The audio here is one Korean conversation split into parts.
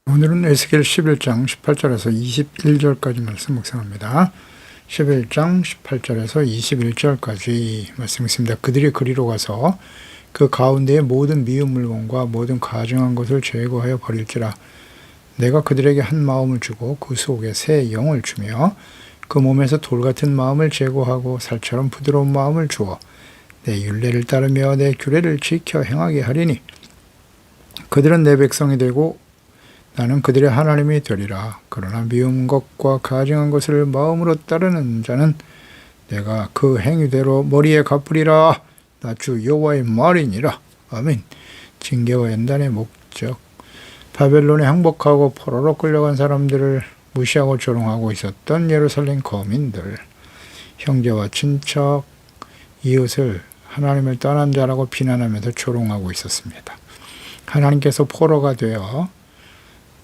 오늘은 에스겔 11장 18절에서 21절까지 말씀 묵상합니다. 11장 18절에서 21절까지 말씀 있습니다. 그들이 그리로 가서 그 가운데의 모든 미운 물건과 모든 가증한 것을 제거하여 버릴지라. 내가 그들에게 한 마음을 주고 그 속에 새 영을 주며 그 몸에서 돌 같은 마음을 제거하고 살처럼 부드러운 마음을 주어 내 율례를 따르며 내 규례를 지켜 행하게 하리니 그들은 내 백성이 되고 나는 그들의 하나님이 되리라. 그러나 미운 것과 가증한 것을 마음으로 따르는 자는 내가 그 행위대로 머리에 갚으리라. 나 주 여호와의 말이니라. 아멘. 징계와 연단의 목적. 바벨론에 항복하고 포로로 끌려간 사람들을 무시하고 조롱하고 있었던 예루살렘 거민들, 형제와 친척, 이웃을 하나님을 떠난 자라고 비난하면서 조롱하고 있었습니다. 하나님께서 포로가 되어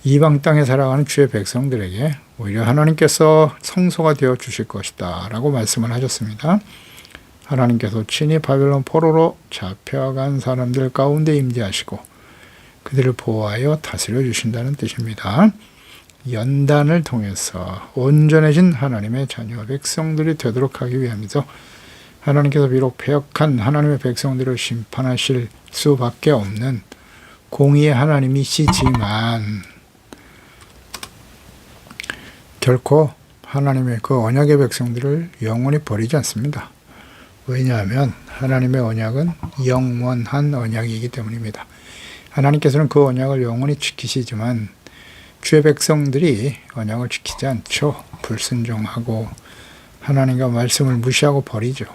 이방 땅에 살아가는 주의 백성들에게 오히려 하나님께서 성소가 되어 주실 것이다 라고 말씀을 하셨습니다. 하나님께서 친히 바벨론 포로로 잡혀간 사람들 가운데 임재하시고 그들을 보호하여 다스려 주신다는 뜻입니다. 연단을 통해서 온전해진 하나님의 자녀 백성들이 되도록 하기 위함이죠. 하나님께서 비록 패역한 하나님의 백성들을 심판하실 수밖에 없는 공의의 하나님이시지만 결코 하나님의 그 언약의 백성들을 영원히 버리지 않습니다. 왜냐하면 하나님의 언약은 영원한 언약이기 때문입니다. 하나님께서는 그 언약을 영원히 지키시지만 주의 백성들이 언약을 지키지 않죠. 불순종하고 하나님과 말씀을 무시하고 버리죠.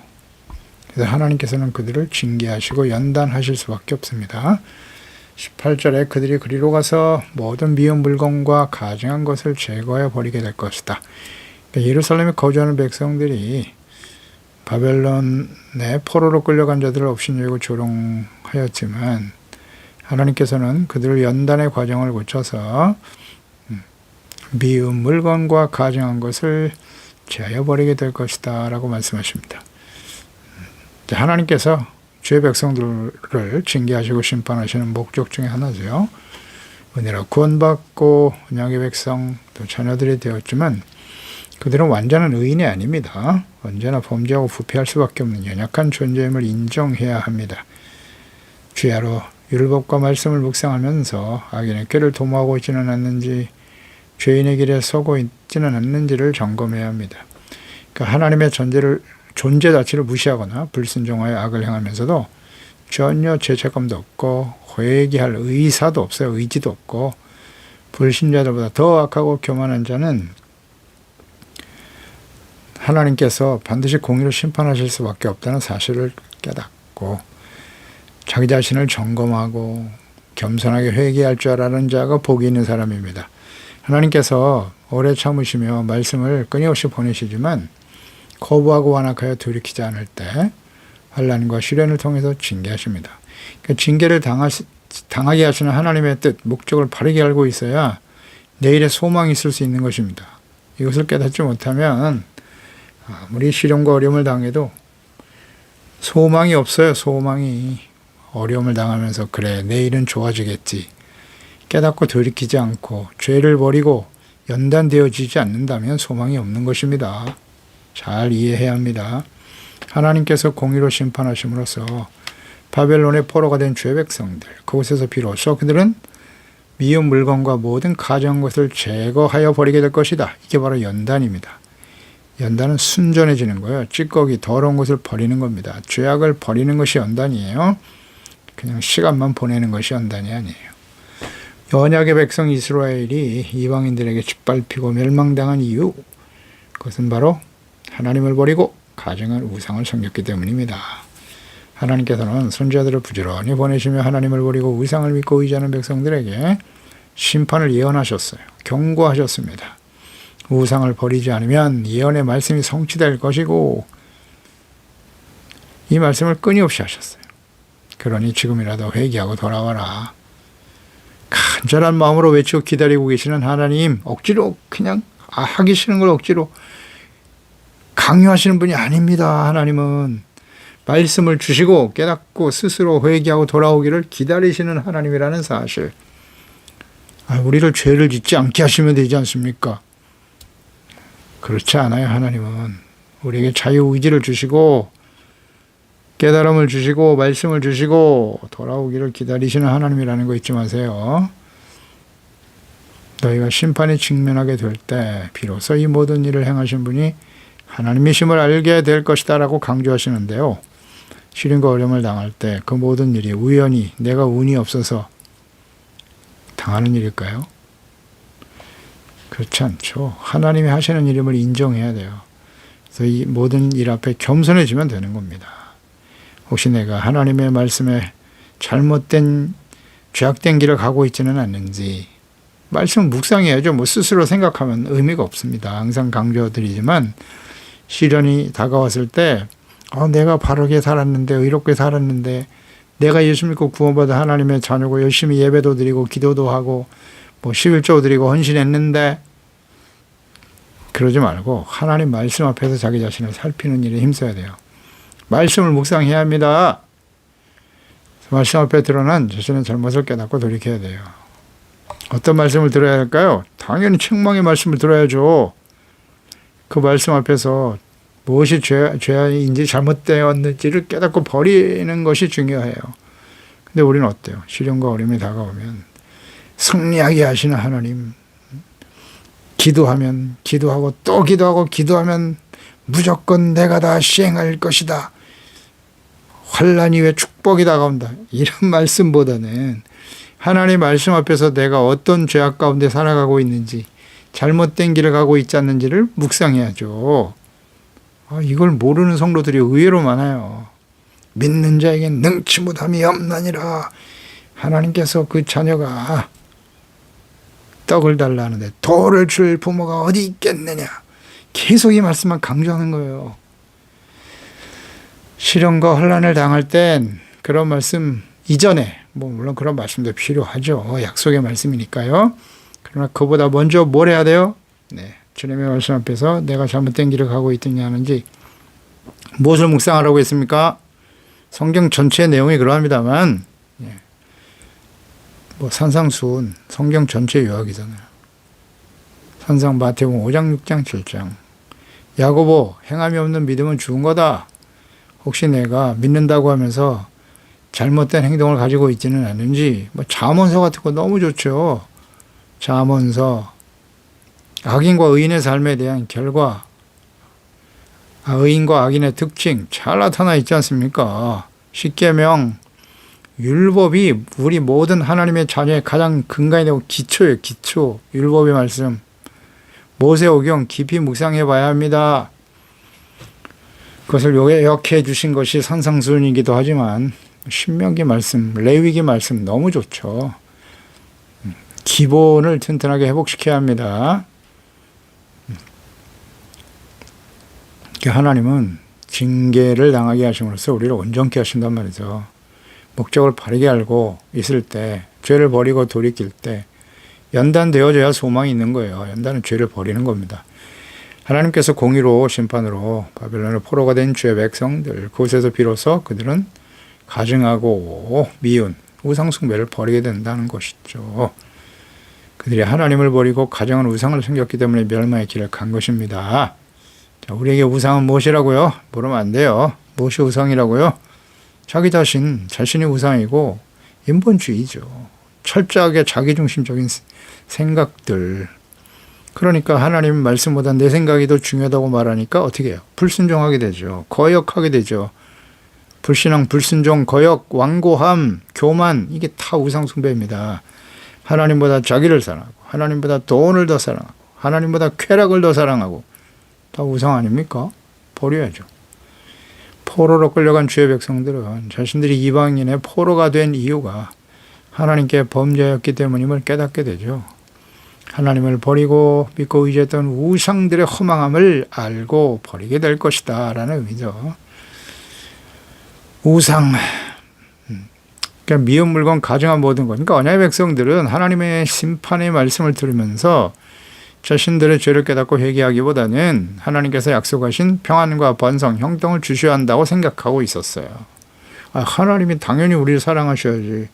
그래서 하나님께서는 그들을 징계하시고 연단하실 수밖에 없습니다. 18절에 그들이 그리로 가서 모든 미운 물건과 가증한 것을 제거해 버리게 될 것이다. 그러니까 예루살렘에 거주하는 백성들이 바벨론의 포로로 끌려간 자들을 업신여기고 조롱하였지만 하나님께서는 그들을 연단의 과정을 거쳐서 미운 물건과 가증한 것을 제하여 버리게 될 것이다 라고 말씀하십니다. 하나님께서 주의 백성들을 징계하시고 심판하시는 목적 중에 하나죠. 은혜로 구원받고 언약의 백성 또 자녀들이 되었지만 그들은 완전한 의인이 아닙니다. 언제나 범죄하고 부패할 수밖에 없는 연약한 존재임을 인정해야 합니다. 주야로 율법과 말씀을 묵상하면서 악인의 꾀를 도모하고 있지는 않는지 죄인의 길에 서고 있지는 않는지를 점검해야 합니다. 그러니까 하나님의 존재 자체를 무시하거나 불순종하여 악을 행하면서도 전혀 죄책감도 없고 회개할 의사도 없어요. 의지도 없고 불신자들보다 더 악하고 교만한 자는 하나님께서 반드시 공의로 심판하실 수밖에 없다는 사실을 깨닫고 자기 자신을 점검하고 겸손하게 회개할 줄 아는 자가 복이 있는 사람입니다. 하나님께서 오래 참으시며 말씀을 끊임없이 보내시지만 거부하고 완악하여 돌이키지 않을 때 환난과 시련을 통해서 징계하십니다. 그러니까 징계를 당하게 하시는 하나님의 뜻, 목적을 바르게 알고 있어야 내일의 소망이 있을 수 있는 것입니다. 이것을 깨닫지 못하면 아무리 시련과 어려움을 당해도 소망이 없어요. 소망이. 어려움을 당하면서 그래 내일은 좋아지겠지 깨닫고 돌이키지 않고 죄를 버리고 연단되어지지 않는다면 소망이 없는 것입니다. 잘 이해해야 합니다. 하나님께서 공의로 심판하심으로써 바벨론의 포로가 된 주의 백성들 그곳에서 비로소 그들은 미운 물건과 모든 가증한 것을 제거하여 버리게 될 것이다. 이게 바로 연단입니다. 연단은 순전해지는 거예요. 찌꺼기 더러운 것을 버리는 겁니다. 죄악을 버리는 것이 연단이에요. 그냥 시간만 보내는 것이 연단이 아니에요. 언약의 백성 이스라엘이 이방인들에게 짓밟히고 멸망당한 이유 그것은 바로 하나님을 버리고 가증한 우상을 섬겼기 때문입니다. 하나님께서는 선지자들을 부지런히 보내시며 하나님을 버리고 우상을 믿고 의지하는 백성들에게 심판을 예언하셨어요. 경고하셨습니다. 우상을 버리지 않으면 예언의 말씀이 성취될 것이고 이 말씀을 끊임없이 하셨어요. 그러니 지금이라도 회개하고 돌아와라. 간절한 마음으로 외치고 기다리고 계시는 하나님 억지로 그냥 하기 싫은 걸 억지로 강요하시는 분이 아닙니다. 하나님은 말씀을 주시고 깨닫고 스스로 회개하고 돌아오기를 기다리시는 하나님이라는 사실 우리를 죄를 짓지 않게 하시면 되지 않습니까? 그렇지 않아요. 하나님은 우리에게 자유의지를 주시고 깨달음을 주시고 말씀을 주시고 돌아오기를 기다리시는 하나님이라는 거 잊지 마세요. 너희가 심판에 직면하게 될 때 비로소 이 모든 일을 행하신 분이 하나님이심을 알게 될 것이다 라고 강조하시는데요. 시련과 어려움을 당할 때 그 모든 일이 우연히 내가 운이 없어서 당하는 일일까요? 그렇지 않죠. 하나님이 하시는 일임을 인정해야 돼요. 그래서 이 모든 일 앞에 겸손해지면 되는 겁니다. 혹시 내가 하나님의 말씀에 잘못된 죄악된 길을 가고 있지는 않는지 말씀 묵상해야죠. 스스로 생각하면 의미가 없습니다. 항상 강조드리지만 시련이 다가왔을 때 내가 바르게 살았는데 의롭게 살았는데 내가 예수 믿고 구원받아 하나님의 자녀고 열심히 예배도 드리고 기도도 하고 11조 드리고 헌신했는데 그러지 말고 하나님 말씀 앞에서 자기 자신을 살피는 일에 힘써야 돼요. 말씀을 묵상해야 합니다. 말씀 앞에 드러난 자신의 잘못을 깨닫고 돌이켜야 돼요. 어떤 말씀을 들어야 할까요? 당연히 책망의 말씀을 들어야죠. 그 말씀 앞에서 무엇이 죄인지 잘못되었는지를 깨닫고 버리는 것이 중요해요. 근데 우리는 어때요? 시련과 어려움이 다가오면 승리하게 하시는 하나님, 기도하면 기도하고 또 기도하고 기도하면 무조건 내가 다 시행할 것이다. 환난 이후에 축복이 다가온다. 이런 말씀보다는 하나님 말씀 앞에서 내가 어떤 죄악 가운데 살아가고 있는지 잘못된 길을 가고 있지 않는지를 묵상해야죠. 이걸 모르는 성도들이 의외로 많아요. 믿는 자에겐 능치 못함이 없나니라. 하나님께서 그 자녀가 떡을 달라 하는데 돌을 줄 부모가 어디 있겠느냐. 계속 이 말씀만 강조하는 거예요. 시련과 혼란을 당할 땐 그런 말씀 이전에 물론 그런 말씀도 필요하죠. 약속의 말씀이니까요. 그러나 그보다 먼저 뭘 해야 돼요? 주님의 말씀 앞에서 내가 잘못된 길을 가고 있느냐 하는지 무엇을 묵상하라고 했습니까? 성경 전체의 내용이 그러합니다만 산상수훈 성경 전체 요약이잖아요. 산상 마태복음 5장 6장 7장 야고보 행함이 없는 믿음은 죽은 거다. 혹시 내가 믿는다고 하면서 잘못된 행동을 가지고 있지는 않는지 잠언서 같은 거 너무 좋죠. 잠언서 악인과 의인의 삶에 대한 결과 의인과 악인의 특징 잘 나타나 있지 않습니까? 십계명 율법이 우리 모든 하나님의 자녀의 가장 근간이 되고 기초예요. 기초 율법의 말씀 모세오경 깊이 묵상해 봐야 합니다. 그것을 요약해 주신 것이 산상수훈이기도 하지만 신명기 말씀, 레위기 말씀 너무 좋죠. 기본을 튼튼하게 회복시켜야 합니다. 하나님은 징계를 당하게 하심으로써 우리를 온전케 하신단 말이죠. 목적을 바르게 알고 있을 때, 죄를 버리고 돌이킬 때 연단되어져야 소망이 있는 거예요. 연단은 죄를 버리는 겁니다. 하나님께서 공의로 심판으로 바벨론의 포로가 된 주의 백성들, 그곳에서 비로소 그들은 가증하고 미운 우상 숭배를 버리게 된다는 것이죠. 그들이 하나님을 버리고 가증한 우상을 섬겼기 때문에 멸망의 길을 간 것입니다. 자, 우리에게 우상은 무엇이라고요? 물으면 안 돼요. 무엇이 우상이라고요? 자기 자신이 우상이고 인본주의죠. 철저하게 자기중심적인 생각들. 그러니까 하나님 말씀보다 내 생각이 더 중요하다고 말하니까 어떻게 해요? 불순종하게 되죠. 거역하게 되죠. 불신앙, 불순종, 거역, 완고함, 교만 이게 다 우상숭배입니다. 하나님보다 자기를 사랑하고 하나님보다 돈을 더 사랑하고 하나님보다 쾌락을 더 사랑하고 다 우상 아닙니까? 버려야죠. 포로로 끌려간 주의 백성들은 자신들이 이방인의 포로가 된 이유가 하나님께 범죄였기 때문임을 깨닫게 되죠. 하나님을 버리고 믿고 의지했던 우상들의 허망함을 알고 버리게 될 것이다 라는 의미죠. 우상, 그러니까 미운 물건 가증한 모든 것. 그러니까 언약의 백성들은 하나님의 심판의 말씀을 들으면서 자신들의 죄를 깨닫고 회개하기보다는 하나님께서 약속하신 평안과 번성, 형통을 주셔야 한다고 생각하고 있었어요. 하나님이 당연히 우리를 사랑하셔야지.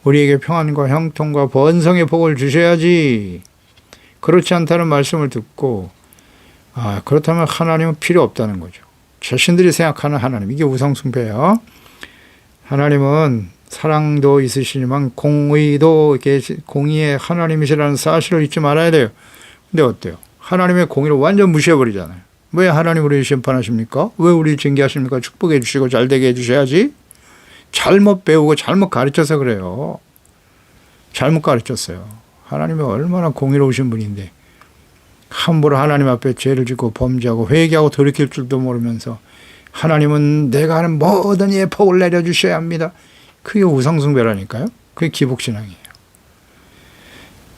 우리에게 평안과 형통과 번성의 복을 주셔야지. 그렇지 않다는 말씀을 듣고 그렇다면 하나님은 필요 없다는 거죠. 자신들이 생각하는 하나님, 이게 우상숭배예요. 하나님은 사랑도 있으시지만 공의도 공의의 하나님이시라는 사실을 잊지 말아야 돼요. 근데 어때요? 하나님의 공의를 완전 무시해버리잖아요. 왜 하나님 우리를 심판하십니까? 왜 우리 징계하십니까? 축복해 주시고 잘되게 해주셔야지. 잘못 배우고 잘못 가르쳐서 그래요. 잘못 가르쳤어요. 하나님이 얼마나 공의로우신 분인데 함부로 하나님 앞에 죄를 짓고 범죄하고 회개하고 돌이킬 줄도 모르면서 하나님은 내가 하는 모든 일에 복을 내려주셔야 합니다. 그게 우상숭배라니까요. 그게 기복신앙이에요.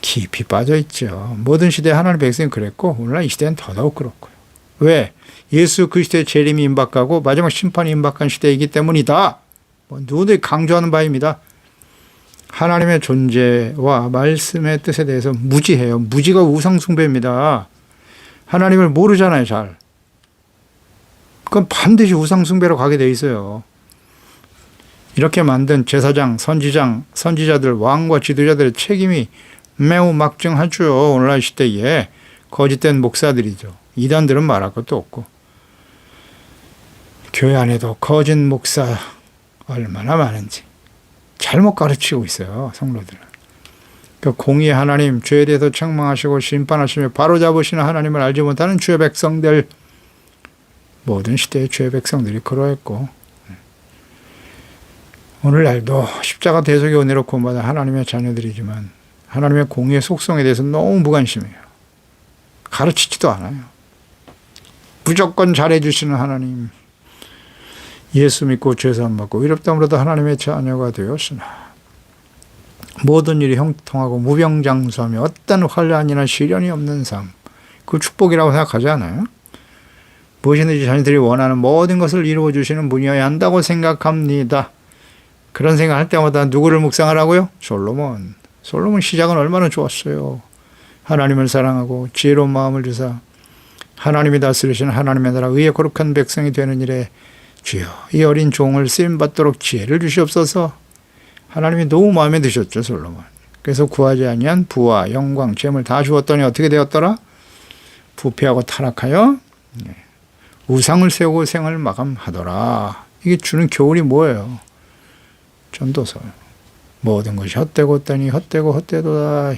깊이 빠져있죠. 모든 시대에 하나님 백성이 그랬고 오늘날 이 시대는 더더욱 그렇고요. 왜? 예수 그리스도의 재림이 임박하고 마지막 심판이 임박한 시대이기 때문이다. 누구들이 강조하는 바입니다. 하나님의 존재와 말씀의 뜻에 대해서 무지해요. 무지가 우상숭배입니다. 하나님을 모르잖아요, 잘. 그건 반드시 우상숭배로 가게 돼 있어요. 이렇게 만든 제사장, 선지자들, 왕과 지도자들의 책임이 매우 막중하죠. 오늘날 시대에 거짓된 목사들이죠. 이단들은 말할 것도 없고. 교회 안에도 거짓 목사 얼마나 많은지 잘못 가르치고 있어요, 성도들은. 그 공의의 하나님, 죄에 대해서 책망하시고 심판하시며 바로잡으시는 하나님을 알지 못하는 주의 백성들, 모든 시대의 주의 백성들이 그러했고, 오늘날도 십자가 대속의 은혜로 구원받은 하나님의 자녀들이지만 하나님의 공의의 속성에 대해서 너무 무관심해요. 가르치지도 않아요. 무조건 잘해주시는 하나님, 예수 믿고 죄사함 받고 의롭다함으로도 하나님의 자녀가 되었으나 모든 일이 형통하고 무병장수하며 어떤 환난이나 시련이 없는 삶, 그 축복이라고 생각하지 않아요? 무엇이든지 자녀들이 원하는 모든 것을 이루어주시는 분이어야 한다고 생각합니다. 그런 생각할 때마다 누구를 묵상하라고요? 솔로몬. 솔로몬 시작은 얼마나 좋았어요. 하나님을 사랑하고 지혜로운 마음을 주사 하나님이 다스리시는 하나님의 나라 의의 거룩한 백성이 되는 일에 주여 이 어린 종을 쓰임받도록 지혜를 주시옵소서. 하나님이 너무 마음에 드셨죠, 솔로몬. 그래서 구하지 아니한 부와 영광, 재물 다 주었더니 어떻게 되었더라? 부패하고 타락하여 우상을 세우고 생을 마감하더라. 이게 주는 교훈이 뭐예요? 전도서. 모든 것이 헛되고 헛되니 헛되고 헛되도다.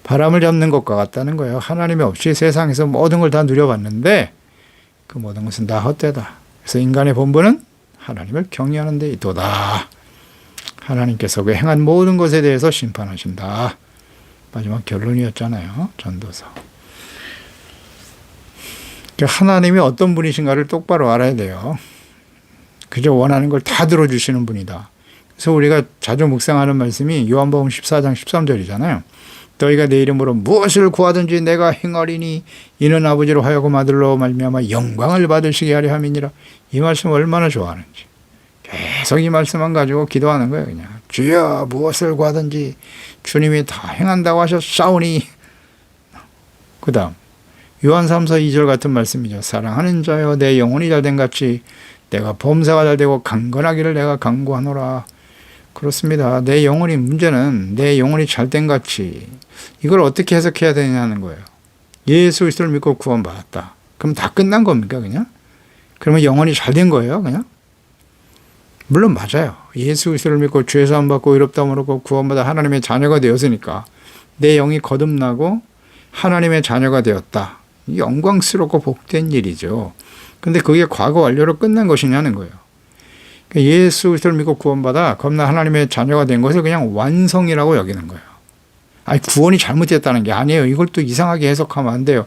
바람을 잡는 것과 같다는 거예요. 하나님이 없이 세상에서 모든 걸 다 누려봤는데 그 모든 것은 다 헛되다. 그래서 인간의 본분은 하나님을 경외하는 데 있도다. 하나님께서 그 행한 모든 것에 대해서 심판하신다. 마지막 결론이었잖아요, 전도서. 하나님이 어떤 분이신가를 똑바로 알아야 돼요. 그저 원하는 걸 다 들어주시는 분이다. 그래서 우리가 자주 묵상하는 말씀이 요한복음 14장 13절이잖아요. 너희가 내 이름으로 무엇을 구하든지 내가 행하리니 이는 아버지로 하여금 아들로 말미암아 영광을 받으시게 하려 함이니라. 이 말씀 얼마나 좋아하는지. 계속 이 말씀만 가지고 기도하는 거예요. 그냥 주여 무엇을 구하든지 주님이 다 행한다고 하셨사오니. 그 다음 요한 3서 2절 같은 말씀이죠. 사랑하는 자여 내 영혼이 잘된 같이 내가 범사가 잘되고 강건하기를 내가 간구하노라. 그렇습니다. 내 영혼이 문제는 내 영혼이 잘된 같이 이걸 어떻게 해석해야 되냐는 거예요. 예수 그리스도를 믿고 구원받았다. 그럼 다 끝난 겁니까 그냥? 그러면 영혼이 잘된 거예요 그냥? 물론 맞아요. 예수 그리스도를 믿고 죄사함 받고 의롭다함으로 구원받아 하나님의 자녀가 되었으니까 내 영이 거듭나고 하나님의 자녀가 되었다. 영광스럽고 복된 일이죠. 근데 그게 과거 완료로 끝난 것이냐는 거예요. 예수 그리스도를 믿고 구원받아 겁나 하나님의 자녀가 된 것을 그냥 완성이라고 여기는 거예요. 아니 구원이 잘못됐다는 게 아니에요. 이걸 또 이상하게 해석하면 안 돼요.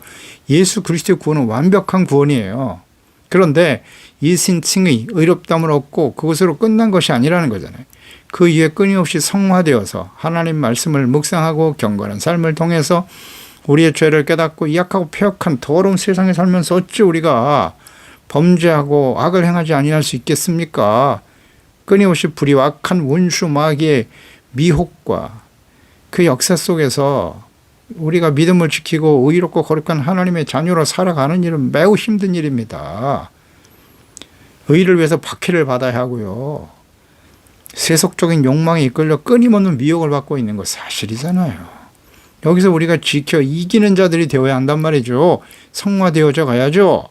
예수 그리스도의 구원은 완벽한 구원이에요. 그런데 이 칭의 의롭다함을 얻고 그것으로 끝난 것이 아니라는 거잖아요. 그 이후에 끊임없이 성화되어서 하나님 말씀을 묵상하고 경건한 삶을 통해서 우리의 죄를 깨닫고 약하고 폐역한 더러운 세상에 살면서 어찌 우리가 범죄하고 악을 행하지 아니할 수 있겠습니까? 끊임없이 불의와 악한 원수 마귀의 미혹과 그 역사 속에서 우리가 믿음을 지키고 의롭고 거룩한 하나님의 자녀로 살아가는 일은 매우 힘든 일입니다. 의를 위해서 박해를 받아야 하고요. 세속적인 욕망에 이끌려 끊임없는 미혹을 받고 있는 거 사실이잖아요. 여기서 우리가 지켜 이기는 자들이 되어야 한단 말이죠. 성화되어져 가야죠.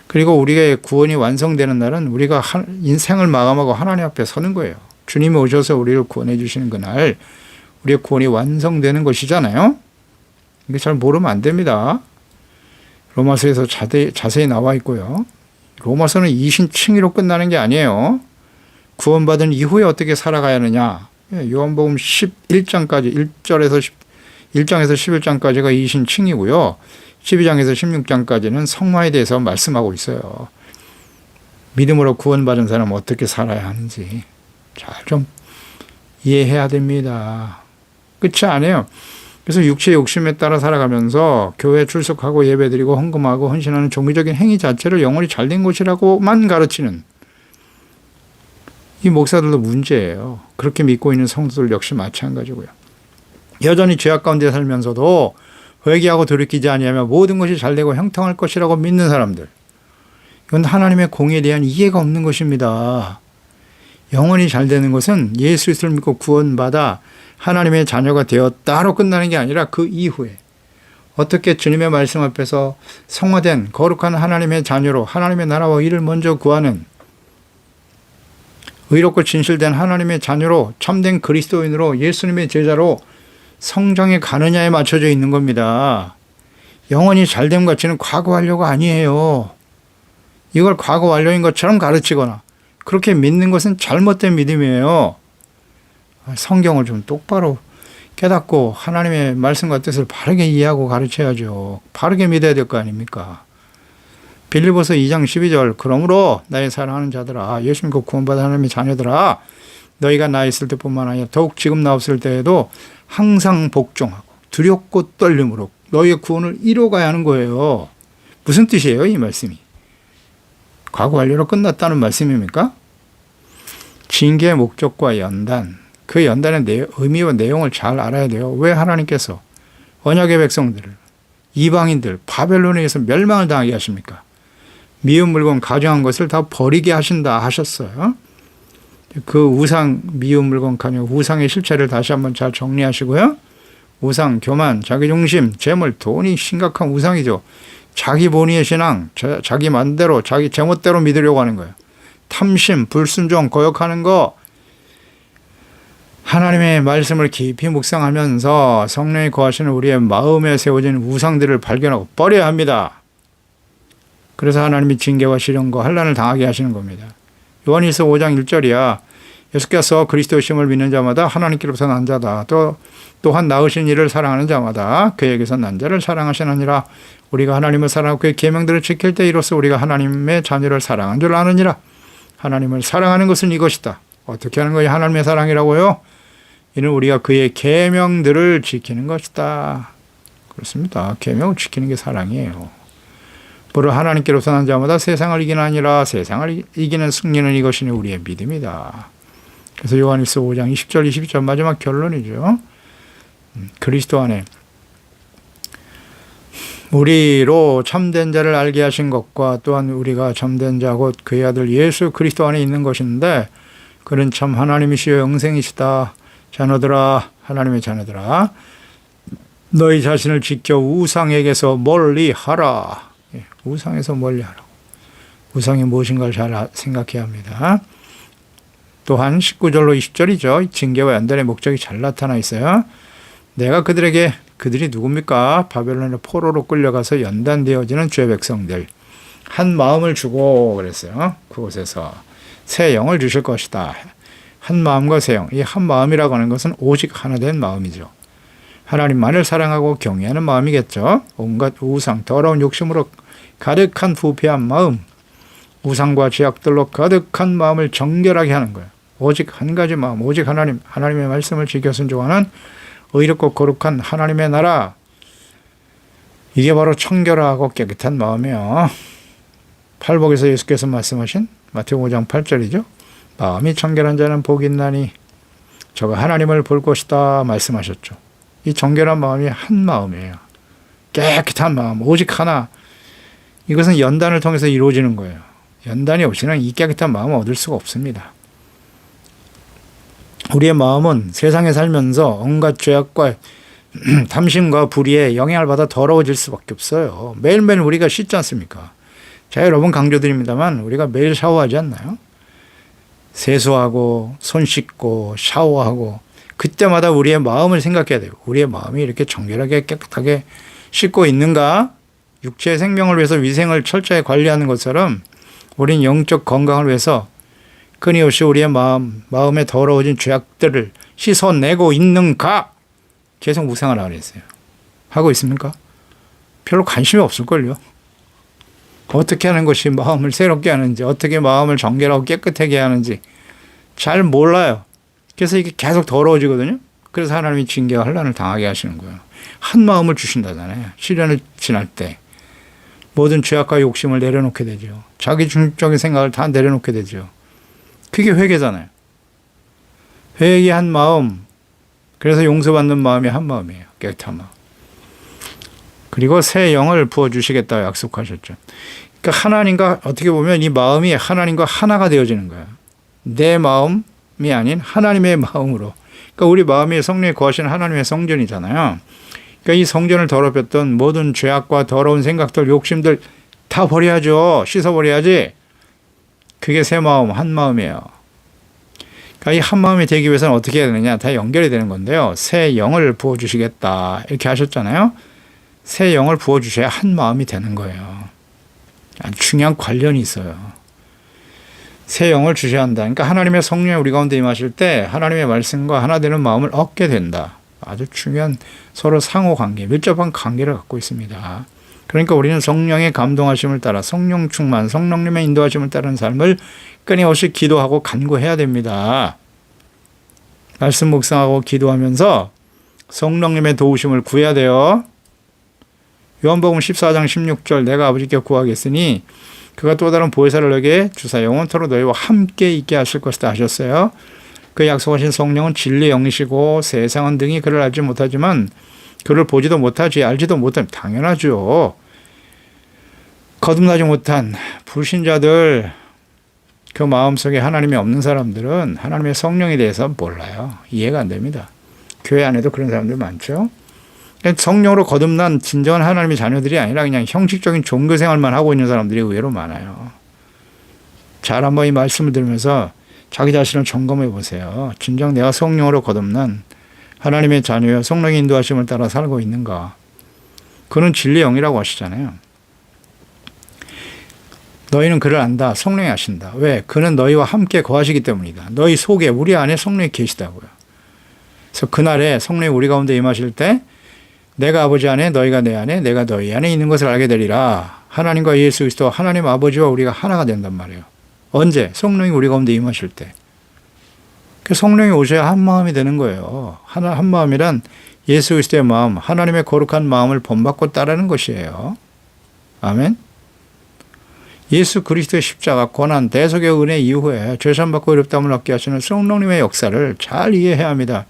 그리고 우리의 구원이 완성되는 날은 우리가 인생을 마감하고 하나님 앞에 서는 거예요. 주님이 오셔서 우리를 구원해 주시는 그날 우리의 구원이 완성되는 것이잖아요. 이게 잘 모르면 안 됩니다. 로마서에서 자세히 나와 있고요. 로마서는 이신칭의로 끝나는 게 아니에요. 구원받은 이후에 어떻게 살아가야 하느냐. 요한복음 11장까지 1장에서 11장까지가 이신칭의고요. 12장에서 16장까지는 성화에 대해서 말씀하고 있어요. 믿음으로 구원받은 사람은 어떻게 살아야 하는지 잘 좀 이해해야 됩니다. 끝이 아니에요. 그래서 육체의 욕심에 따라 살아가면서 교회에 출석하고 예배드리고 헌금하고 헌신하는 종교적인 행위 자체를 영혼이 잘된 것이라고만 가르치는 이 목사들도 문제예요. 그렇게 믿고 있는 성도들 역시 마찬가지고요. 여전히 죄악 가운데 살면서도 회개하고 돌이키지 아니하면 모든 것이 잘되고 형통할 것이라고 믿는 사람들. 이건 하나님의 공에 대한 이해가 없는 것입니다. 영원히 잘되는 것은 예수 그리스도를 믿고 구원받아 하나님의 자녀가 되었다로 끝나는 게 아니라 그 이후에 어떻게 주님의 말씀 앞에서 성화된 거룩한 하나님의 자녀로 하나님의 나라와 일을 먼저 구하는 의롭고 진실된 하나님의 자녀로 참된 그리스도인으로 예수님의 제자로 성장해 가느냐에 맞춰져 있는 겁니다. 영원히 잘됨 가치는 과거 완료가 아니에요. 이걸 과거 완료인 것처럼 가르치거나 그렇게 믿는 것은 잘못된 믿음이에요. 성경을 좀 똑바로 깨닫고 하나님의 말씀과 뜻을 바르게 이해하고 가르쳐야죠. 바르게 믿어야 될 거 아닙니까? 빌립보서 2장 12절 그러므로 나의 사랑하는 자들아 예수 믿고 구원받은 하나님의 자녀들아 너희가 나 있을 때뿐만 아니라 더욱 지금 나 없을 때에도 항상 복종하고 두렵고 떨림으로 너희의 구원을 이뤄가야 하는 거예요. 무슨 뜻이에요 이 말씀이? 과거 완료로 끝났다는 말씀입니까? 징계의 목적과 연단 그 연단의 의미와 내용을 잘 알아야 돼요. 왜 하나님께서 언약의 백성들을 이방인들 바벨론에 의해서 멸망을 당하게 하십니까? 미운 물건 가져간 것을 다 버리게 하신다 하셨어요. 그 우상 미운 물건 가져 우상의 실체를 다시 한번 잘 정리하시고요. 우상, 교만, 자기중심, 재물, 돈이 심각한 우상이죠. 자기 본의의 신앙, 자기 맘대로 자기 제멋대로 믿으려고 하는 거예요. 탐심, 불순종, 거역하는 거 하나님의 말씀을 깊이 묵상하면서 성령이 거하시는 우리의 마음에 세워진 우상들을 발견하고 버려야 합니다. 그래서 하나님이 징계와 시련과 환난을 당하게 하시는 겁니다. 요한일서 5장 1절이야. 예수께서 그리스도의 심을 믿는 자마다 하나님께로부터 난 자다. 또한 낳으신 이를 사랑하는 자마다 그에게서 난 자를 사랑하시느니라. 우리가 하나님을 사랑하고 그의 계명들을 지킬 때 이로써 우리가 하나님의 자녀를 사랑한 줄 아느니라. 하나님을 사랑하는 것은 이것이다. 어떻게 하는 것이 하나님의 사랑이라고요? 이는 우리가 그의 계명들을 지키는 것이다. 그렇습니다. 계명을 지키는 게 사랑이에요. 보러 하나님께로서 난 자마다 세상을 이기는 아니라 세상을 이기는 승리는 이것이니 우리의 믿음이다. 그래서 요한일서 5장 20절 22절 마지막 결론이죠. 그리스도 안에 우리로 참된 자를 알게 하신 것과 또한 우리가 참된 자 곧 그의 아들 예수 그리스도 안에 있는 것인데 그는 참 하나님이시여 영생이시다. 자녀들아 하나님의 자녀들아 너희 자신을 지켜 우상에게서 멀리하라. 우상에서 멀리하라고. 우상이 무엇인가를 잘 생각해야 합니다. 또한 19절로 20절이죠. 징계와 연단의 목적이 잘 나타나 있어요. 내가 그들이 누굽니까? 바벨론의 포로로 끌려가서 연단되어지는 죄 백성들. 한 마음을 주고 그랬어요. 그곳에서 새 영을 주실 것이다. 한 마음과 새 영. 이 한 마음이라고 하는 것은 오직 하나 된 마음이죠. 하나님만을 사랑하고 경외하는 마음이겠죠. 온갖 우상, 더러운 욕심으로 가득한 부패한 마음, 우상과 죄악들로 가득한 마음을 정결하게 하는 거예요. 오직 한 가지 마음, 오직 하나님의 말씀을 지켜 순종하는 의롭고 거룩한 하나님의 나라. 이게 바로 청결하고 깨끗한 마음이에요. 팔복에서 예수께서 말씀하신 마태복음 5장 8절이죠. 마음이 청결한 자는 복이 있나니 저가 하나님을 볼 것이다 말씀하셨죠. 이 정결한 마음이 한 마음이에요. 깨끗한 마음, 오직 하나. 이것은 연단을 통해서 이루어지는 거예요. 연단이 없이는 이 깨끗한 마음을 얻을 수가 없습니다. 우리의 마음은 세상에 살면서 온갖 죄악과 탐심과 불의에 영향을 받아 더러워질 수밖에 없어요. 매일매일 우리가 씻지 않습니까? 자, 여러분 강조드립니다만 우리가 매일 샤워하지 않나요? 세수하고 손 씻고 샤워하고 그때마다 우리의 마음을 생각해야 돼요. 우리의 마음이 이렇게 정결하게 깨끗하게 씻고 있는가? 육체의 생명을 위해서 위생을 철저히 관리하는 것처럼 우린 영적 건강을 위해서 끊임없이 우리의 마음에 더러워진 죄악들을 씻어내고 있는가? 계속 묵상을 하라 그랬어요. 하고 있습니까? 별로 관심이 없을걸요. 어떻게 하는 것이 마음을 새롭게 하는지, 어떻게 마음을 정결하고 깨끗하게 하는지 잘 몰라요. 그래서 이게 계속 더러워지거든요. 그래서 하나님이 징계와 환난을 당하게 하시는 거예요. 한 마음을 주신다잖아요. 시련을 지날 때 모든 죄악과 욕심을 내려놓게 되죠. 자기 중심적인 생각을 다 내려놓게 되죠. 그게 회개잖아요. 회개한 마음, 그래서 용서받는 마음이 한 마음이에요. 깨끗한 마음. 그리고 새 영을 부어주시겠다고 약속하셨죠. 그러니까 하나님과 어떻게 보면 이 마음이 하나님과 하나가 되어지는 거예요. 내 마음이 아닌 하나님의 마음으로. 그러니까 우리 마음이 성령에 거하시는 하나님의 성전이잖아요. 그러니까 이 성전을 더럽혔던 모든 죄악과 더러운 생각들, 욕심들 다 버려야죠. 씻어버려야지. 그게 새 마음, 한 마음이에요. 그러니까 이 한 마음이 되기 위해서는 어떻게 해야 되느냐. 다 연결이 되는 건데요. 새 영을 부어주시겠다. 이렇게 하셨잖아요. 새 영을 부어주셔야 한 마음이 되는 거예요. 아주 중요한 관련이 있어요. 새 영을 주셔야 한다. 그러니까 하나님의 성령이 우리 가운데 임하실 때 하나님의 말씀과 하나 되는 마음을 얻게 된다. 아주 중요한 서로 상호관계, 밀접한 관계를 갖고 있습니다. 그러니까 우리는 성령의 감동하심을 따라 성령 충만, 성령님의 인도하심을 따르는 삶을 끊임없이 기도하고 간구해야 됩니다. 말씀 묵상하고 기도하면서 성령님의 도우심을 구해야 돼요. 요한복음 14장 16절 내가 아버지께 구하겠으니 그가 또 다른 보혜사를 너에게 주사 영원토록 너희와 함께 있게 하실 것이다 하셨어요. 그 약속하신 성령은 진리의 영이시고 세상은 등이 그를 알지 못하지만 그를 보지도 못하지 알지도 못하면 당연하죠. 거듭나지 못한 불신자들, 그 마음속에 하나님이 없는 사람들은 하나님의 성령에 대해서 몰라요. 이해가 안 됩니다. 교회 안에도 그런 사람들 많죠. 성령으로 거듭난 진정한 하나님의 자녀들이 아니라 그냥 형식적인 종교 생활만 하고 있는 사람들이 의외로 많아요. 잘 한번 이 말씀을 들으면서 자기 자신을 점검해 보세요. 진정 내가 성령으로 거듭난 하나님의 자녀여 성령의 인도하심을 따라 살고 있는가? 그는 진리의 영이라고 하시잖아요. 너희는 그를 안다. 성령이 아신다. 왜? 그는 너희와 함께 거하시기 때문이다. 너희 속에 우리 안에 성령이 계시다고요. 그래서 그날에 성령이 우리 가운데 임하실 때 내가 아버지 안에 너희가 내 안에 내가 너희 안에 있는 것을 알게 되리라. 하나님과 예수 그리스도 하나님 아버지와 우리가 하나가 된단 말이에요. 언제? 성령이 우리 가운데 임하실 때. 그 성령이 오셔야 한 마음이 되는 거예요. 한 마음이란 예수 그리스도의 마음, 하나님의 거룩한 마음을 본받고 따르는 것이에요. 아멘. 예수 그리스도의 십자가, 고난, 대속의 은혜 이후에 죄사함 받고 의롭다함을 얻게 하시는 성령님의 역사를 잘 이해해야 합니다.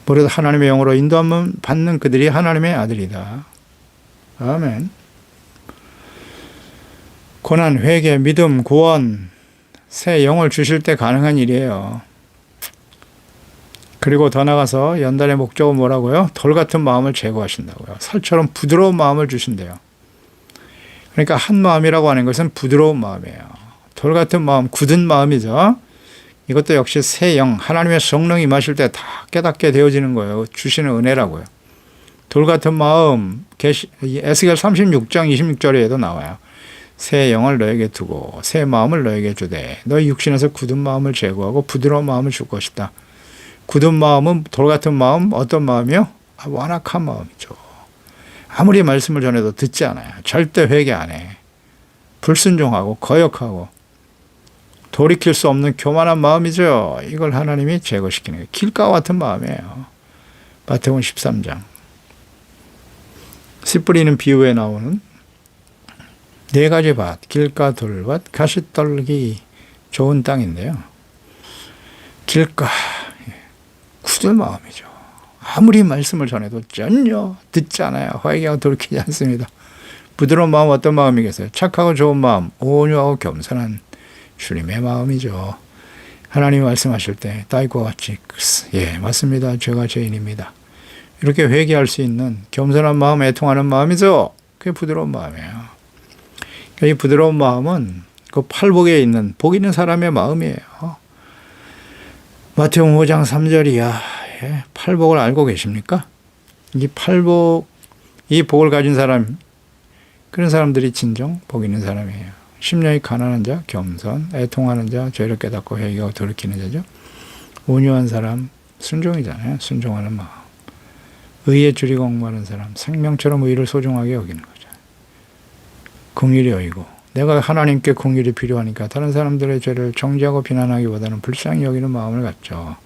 무릇 하나님의 영으로 인도함을 받는 그들이 하나님의 아들이다. 아멘. 고난, 회개, 믿음, 구원, 새 영을 주실 때 가능한 일이에요. 그리고 더 나가서 연단의 목적은 뭐라고요? 돌 같은 마음을 제거하신다고요. 살처럼 부드러운 마음을 주신대요. 그러니까 한 마음이라고 하는 것은 부드러운 마음이에요. 돌 같은 마음, 굳은 마음이죠. 이것도 역시 새 영, 하나님의 성령이 임하실 때 다 깨닫게 되어지는 거예요. 주시는 은혜라고요. 돌 같은 마음, 에스겔 36장 26절에도 나와요. 새 영을 너에게 두고 새 마음을 너에게 주되 너희 육신에서 굳은 마음을 제거하고 부드러운 마음을 줄 것이다. 굳은 마음은 돌 같은 마음, 어떤 마음이요? 완악한 마음이죠. 아무리 말씀을 전해도 듣지 않아요. 절대 회개 안 해. 불순종하고 거역하고 돌이킬 수 없는 교만한 마음이죠. 이걸 하나님이 제거시키는 거예요. 길가와 같은 마음이에요. 마태복음 13장. 씨 뿌리는 비유에 나오는 네 가지 밭, 길가, 돌밭, 가시떨기 좋은 땅인데요. 길가, 굳은 마음이죠. 아무리 말씀을 전해도 전혀 듣지 않아요. 회개하고 돌이키지 않습니다. 부드러운 마음 어떤 마음이겠어요? 착하고 좋은 마음, 온유하고 겸손한 주님의 마음이죠. 하나님이 말씀하실 때 따위과 같이 예 맞습니다. 제가 죄인입니다. 이렇게 회개할 수 있는 겸손한 마음, 애통하는 마음이죠. 그게 부드러운 마음이에요. 이 부드러운 마음은 그 팔복에 있는 복 있는 사람의 마음이에요. 마태복음 5장 3절이야. 예, 팔복을 알고 계십니까? 이 팔복, 이 복을 가진 사람, 그런 사람들이 진정 복 있는 사람이에요. 심령이 가난한 자, 겸손, 애통하는 자, 죄를 깨닫고 회개하고 돌이키는 자죠. 온유한 사람, 순종이잖아요. 순종하는 마음. 의에 줄이고 옥마른 사람, 생명처럼 의를 소중하게 여기는 거죠. 긍휼히 여기고, 내가 하나님께 긍휼이 필요하니까 다른 사람들의 죄를 정죄하고 비난하기보다는 불쌍히 여기는 마음을 갖죠.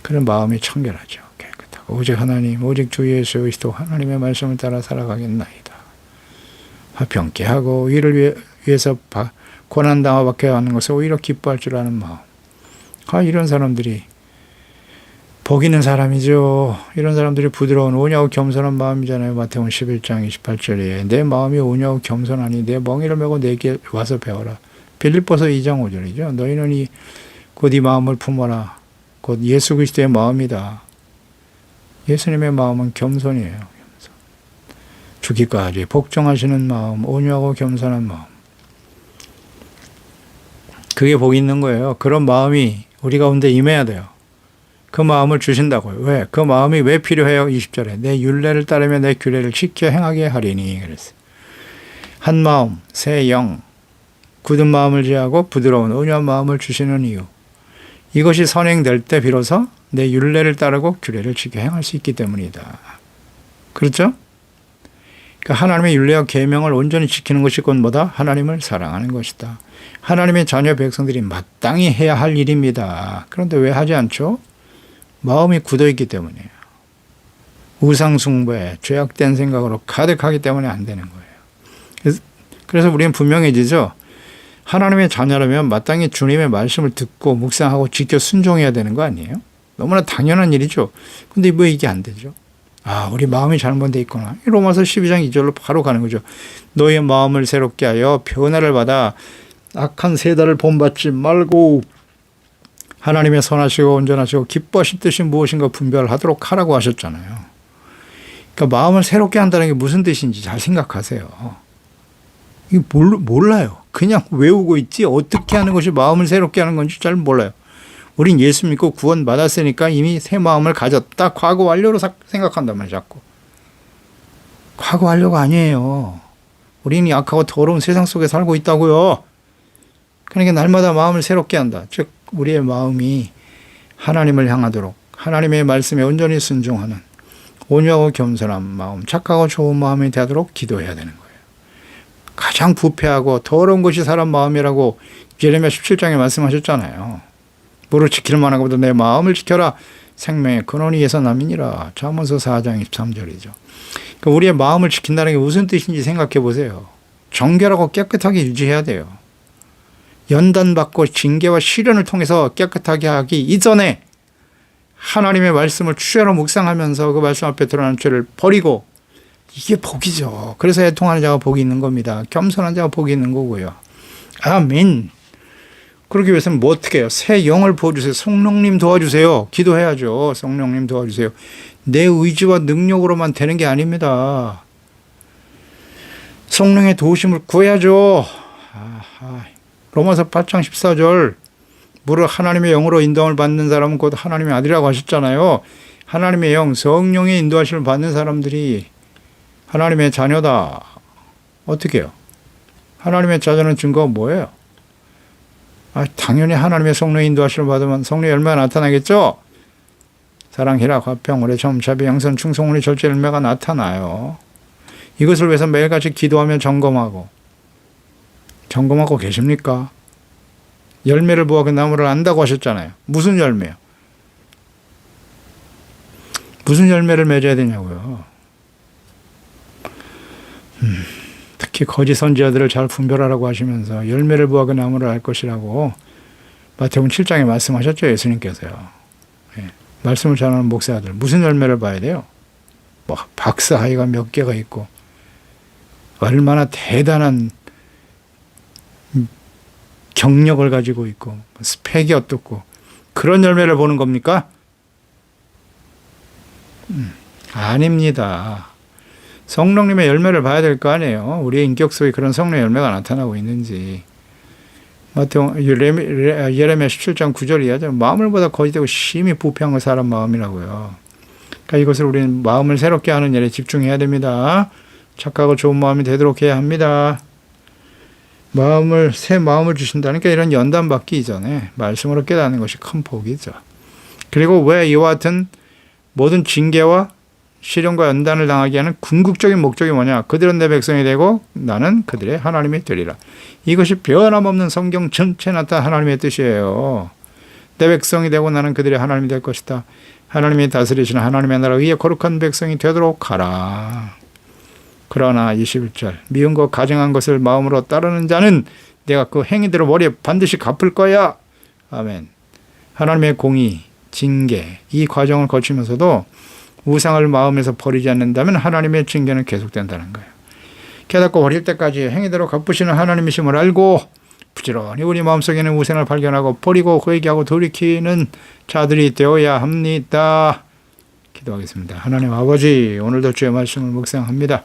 그런 마음이 청결하죠. 깨끗하고 오직 하나님, 오직 주 예수 그리스도 하나님의 말씀을 따라 살아가겠나이다. 화평케 하고 이를 위해서 고난당하 받게 하는 것을 오히려 기뻐할 줄 아는 마음. 이런 사람들이 복 있는 사람이죠. 이런 사람들이 부드러운 온유하고 겸손한 마음이잖아요. 마태복음 11장 28절에 내 마음이 온유하고 겸손하니 내 멍에를 메고 내게 와서 배워라. 빌립보서 2장 5절이죠. 너희는 곧 이 마음을 품어라. 곧 예수 그리스도의 마음이다. 예수님의 마음은 겸손이에요. 겸손. 죽기까지 복종하시는 마음, 온유하고 겸손한 마음. 그게 복 있는 거예요. 그런 마음이 우리 가운데 임해야 돼요. 그 마음을 주신다고요. 왜? 그 마음이 왜 필요해요? 20절에 내 율례를 따르며 내 규례를 지켜 행하게 하리니 그랬어요. 한 마음, 새 영, 굳은 마음을 제하고 부드러운 온유한 마음을 주시는 이유. 이것이 선행될 때 비로소 내 율례를 따르고 규례를 지켜 행할 수 있기 때문이다. 그렇죠? 그러니까 하나님의 율례와 계명을 온전히 지키는 것이 곧 뭐다? 하나님을 사랑하는 것이다. 하나님의 자녀 백성들이 마땅히 해야 할 일입니다. 그런데 왜 하지 않죠? 마음이 굳어있기 때문이에요. 우상숭배, 죄악된 생각으로 가득하기 때문에 안 되는 거예요. 그래서 우리는 분명해지죠. 하나님의 자녀라면 마땅히 주님의 말씀을 듣고 묵상하고 지켜 순종해야 되는 거 아니에요? 너무나 당연한 일이죠. 근데 왜 이게 안 되죠? 우리 마음이 잘못되어 있구나. 로마서 12장 2절로 바로 가는 거죠. 너의 마음을 새롭게 하여 변화를 받아 악한 세달을 본받지 말고 하나님의 선하시고 온전하시고 기뻐하실 뜻이 무엇인가 분별하도록 하라고 하셨잖아요. 그러니까 마음을 새롭게 한다는 게 무슨 뜻인지 잘 생각하세요. 이게 몰라요. 그냥 외우고 있지 어떻게 하는 것이 마음을 새롭게 하는 건지 잘 몰라요. 우린 예수 믿고 구원 받았으니까 이미 새 마음을 가졌다. 과거 완료로 생각한단 말이에요. 자꾸. 과거 완료가 아니에요. 우리는 약하고 더러운 세상 속에 살고 있다고요. 그러니까 날마다 마음을 새롭게 한다. 즉 우리의 마음이 하나님을 향하도록 하나님의 말씀에 온전히 순종하는 온유하고 겸손한 마음, 착하고 좋은 마음이 되도록 기도해야 되는 거예요. 가장 부패하고 더러운 것이 사람 마음이라고 예레미야 17장에 말씀하셨잖아요. 뭐를 지킬 만한 것보다 내 마음을 지켜라. 생명의 근원이 위에서 남이니라. 잠언서 4장 23절이죠. 그러니까 우리의 마음을 지킨다는 게 무슨 뜻인지 생각해 보세요. 정결하고 깨끗하게 유지해야 돼요. 연단받고 징계와 시련을 통해서 깨끗하게 하기 이전에 하나님의 말씀을 추야로 묵상하면서 그 말씀 앞에 드러나는 죄를 버리고 이게 복이죠. 그래서 애통하는 자가 복이 있는 겁니다. 겸손한 자가 복이 있는 거고요. 아멘. 그러기 위해서는 뭐 어떻게 해요? 새 영을 부어주세요. 성령님 도와주세요. 기도해야죠. 성령님 도와주세요. 내 의지와 능력으로만 되는 게 아닙니다. 성령의 도우심을 구해야죠. 로마서 8장 14절 무릇 하나님의 영으로 인도함을 받는 사람은 곧 하나님의 아들이라고 하셨잖아요. 하나님의 영, 성령의 인도하심을 받는 사람들이 하나님의 자녀다. 어떻게 해요? 하나님의 자녀는 증거가 뭐예요? 당연히 하나님의 성령의 인도하심을 받으면 성령의 열매가 나타나겠죠? 사랑, 희락, 화평, 오래 참, 자비, 양선, 충성, 온유, 절제 열매가 나타나요. 이것을 위해서 매일같이 기도하며 점검하고 계십니까? 열매를 보아 그 나무를 안다고 하셨잖아요. 무슨 열매요? 무슨 열매를 맺어야 되냐고요. 특히 거짓 선지자들을 잘 분별하라고 하시면서 열매를 보아 그 나무를 알 것이라고 마태복음 7장에 말씀하셨죠. 예수님께서요. 예. 말씀을 전하는 목사들 무슨 열매를 봐야 돼요? 뭐 박사학위가 몇 개가 있고 얼마나 대단한 경력을 가지고 있고 스펙이 어떻고 그런 열매를 보는 겁니까? 아닙니다. 성령님의 열매를 봐야 될 거 아니에요. 우리의 인격 속에 그런 성령의 열매가 나타나고 있는지. 예레미야 17장 9절 이하죠. 마음을 보다 거짓되고 심히 부패한 거 사람 마음이라고요. 그러니까 이것을 우리는 마음을 새롭게 하는 일에 집중해야 됩니다. 착하고 좋은 마음이 되도록 해야 합니다. 새 마음을 주신다니까 이런 연단 받기 이전에 말씀으로 깨닫는 것이 큰 복이죠. 그리고 왜 이와 같은 모든 징계와 시련과 연단을 당하게 하는 궁극적인 목적이 뭐냐? 그들은 내 백성이 되고 나는 그들의 하나님이 되리라. 이것이 변함없는 성경 전체에 나타난 하나님의 뜻이에요. 내 백성이 되고 나는 그들의 하나님이 될 것이다. 하나님이 다스리시는 하나님의 나라 위에 거룩한 백성이 되도록 하라. 그러나 21절 미운 것 가증한 것을 마음으로 따르는 자는 내가 그 행위대로 머리에 반드시 갚을 거야. 아멘. 하나님의 공의, 징계 이 과정을 거치면서도 우상을 마음에서 버리지 않는다면 하나님의 징계는 계속된다는 거예요. 깨닫고 버릴 때까지 행위대로 갚으시는 하나님이심을 알고 부지런히 우리 마음속에는 우상을 발견하고 버리고 회개하고 돌이키는 자들이 되어야 합니다. 기도하겠습니다. 하나님 아버지, 오늘도 주의 말씀을 묵상합니다.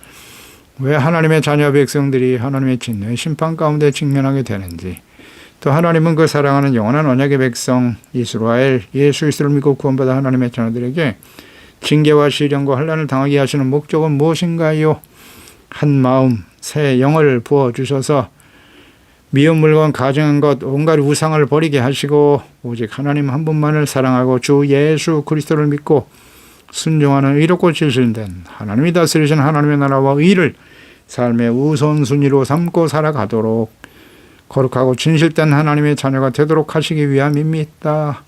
왜 하나님의 자녀 백성들이 하나님의 진노의 심판 가운데 직면하게 되는지, 또 하나님은 그 사랑하는 영원한 언약의 백성 이스라엘 예수 그리스도를 믿고 구원받아 하나님의 자녀들에게 징계와 시련과 환난을 당하게 하시는 목적은 무엇인가요? 한 마음, 새 영을 부어주셔서 미운 물건, 가증한 것, 온갖 우상을 버리게 하시고 오직 하나님 한 분만을 사랑하고 주 예수 그리스도를 믿고 순종하는 의롭고 진실된 하나님이 다스리시는 하나님의 나라와 의를 삶의 우선순위로 삼고 살아가도록 거룩하고 진실된 하나님의 자녀가 되도록 하시기 위함입니다.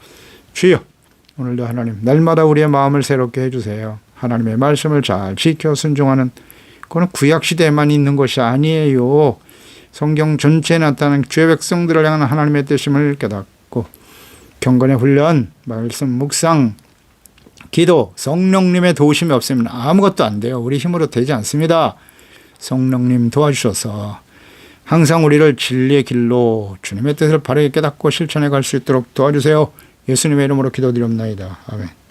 주여, 오늘도 하나님 날마다 우리의 마음을 새롭게 해주세요. 하나님의 말씀을 잘 지켜 순종하는, 그건 구약시대에만 있는 것이 아니에요. 성경 전체에 나타나는 주의 백성들을 향한 하나님의 뜻임을 깨닫고 경건의 훈련, 말씀 묵상, 기도, 성령님의 도우심이 없으면 아무것도 안 돼요. 우리 힘으로 되지 않습니다. 성령님 도와주셔서 항상 우리를 진리의 길로 주님의 뜻을 바르게 깨닫고 실천해 갈 수 있도록 도와주세요. 예수님의 이름으로 기도드립니다. 아멘.